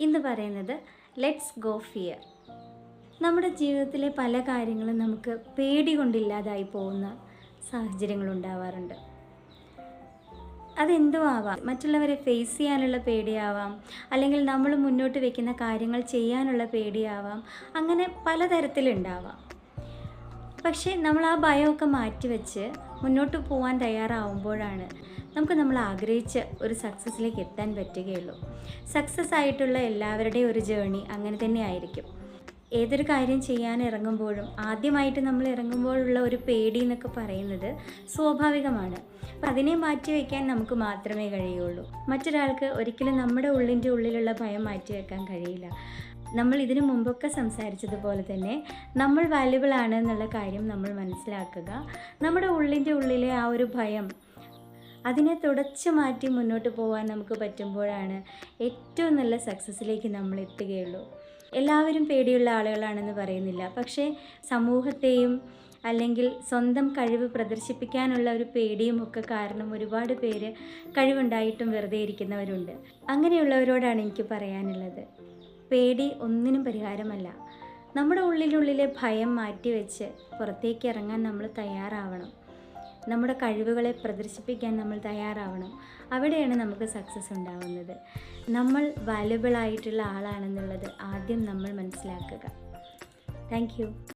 ഇന്ന് പറയുന്നത് let's go fear. നമ്മുടെ ജീവിതത്തിലെ പല കാര്യങ്ങളും നമുക്ക് പേടി കൊണ്ടില്ലാതായി പോകുന്ന സാഹചര്യങ്ങളുണ്ടാവാറുണ്ട്. അതെന്തോ ആവാം, മറ്റുള്ളവരെ ഫേസ് ചെയ്യാനുള്ള പേടിയാവാം, അല്ലെങ്കിൽ നമ്മൾ മുന്നോട്ട് വയ്ക്കുന്ന കാര്യങ്ങൾ ചെയ്യാനുള്ള പേടിയാവാം, അങ്ങനെ പലതരത്തിലുണ്ടാവാം. പക്ഷേ നമ്മൾ ആ ഭയമൊക്കെ മാറ്റിവെച്ച് മുന്നോട്ട് പോകാൻ തയ്യാറാവുമ്പോഴാണ് നമ്മൾ ആഗ്രഹിച്ച ഒരു സക്സസ്സിലേക്ക് എത്താൻ പറ്റുകയുള്ളൂ. സക്സസ് ആയിട്ടുള്ള എല്ലാവരുടെയും ഒരു ജേണി അങ്ങനെ തന്നെ ആയിരിക്കും. ഏതൊരു കാര്യം ചെയ്യാൻ ഇറങ്ങുമ്പോഴും ആദ്യമായിട്ട് നമ്മൾ ഇറങ്ങുമ്പോഴുള്ള ഒരു പേടി എന്നൊക്കെ പറയുന്നത് സ്വാഭാവികമാണ്. അപ്പം അതിനെ മാറ്റി വയ്ക്കാൻ നമുക്ക് മാത്രമേ കഴിയുള്ളൂ. മറ്റൊരാൾക്ക് ഒരിക്കലും നമ്മുടെ ഉള്ളിൻ്റെ ഉള്ളിലുള്ള ഭയം മാറ്റി വെക്കാൻ കഴിയില്ല. നമ്മൾ ഇതിനു മുമ്പൊക്കെ സംസാരിച്ചതുപോലെ തന്നെ നമ്മൾ വാല്യുബിൾ ആണ് എന്നുള്ള കാര്യം നമ്മൾ മനസ്സിലാക്കുക. നമ്മുടെ ഉള്ളിൻ്റെ ഉള്ളിലെ ആ ഒരു ഭയം, അതിനെ തുടച്ചു മാറ്റി മുന്നോട്ട് പോകാൻ നമുക്ക് പറ്റുമ്പോഴാണ് ഏറ്റവും നല്ല സക്സസ്സിലേക്ക് നമ്മൾ എത്തുകയുള്ളൂ. എല്ലാവരും പേടിയുള്ള ആളുകളാണെന്ന് പറയുന്നില്ല, പക്ഷേ സമൂഹത്തെയും അല്ലെങ്കിൽ സ്വന്തം കഴിവ് പ്രദർശിപ്പിക്കാനുള്ള ഒരു പേടിയും ഒക്കെ കാരണം ഒരുപാട് പേര് കഴിവുണ്ടായിട്ടും വെറുതെ ഇരിക്കുന്നവരുണ്ട്. അങ്ങനെയുള്ളവരോടാണ് എനിക്ക് പറയാനുള്ളത്, പേടി ഒന്നിനും പരിഹാരമല്ല. നമ്മുടെ ഉള്ളിലെ ഭയം മാറ്റിവെച്ച് പുറത്തേക്ക് ഇറങ്ങാൻ നമ്മൾ തയ്യാറാവണം. നമ്മുടെ കഴിവുകളെ പ്രദർശിപ്പിക്കാൻ നമ്മൾ തയ്യാറാവണം. അവിടെയാണ് നമുക്ക് സക്സസ് ഉണ്ടാവുന്നത്. നമ്മൾ വാല്യുബിൾ ആയിട്ടുള്ള ആളാണെന്നുള്ളത് ആദ്യം നമ്മൾ മനസ്സിലാക്കുക. Thank you.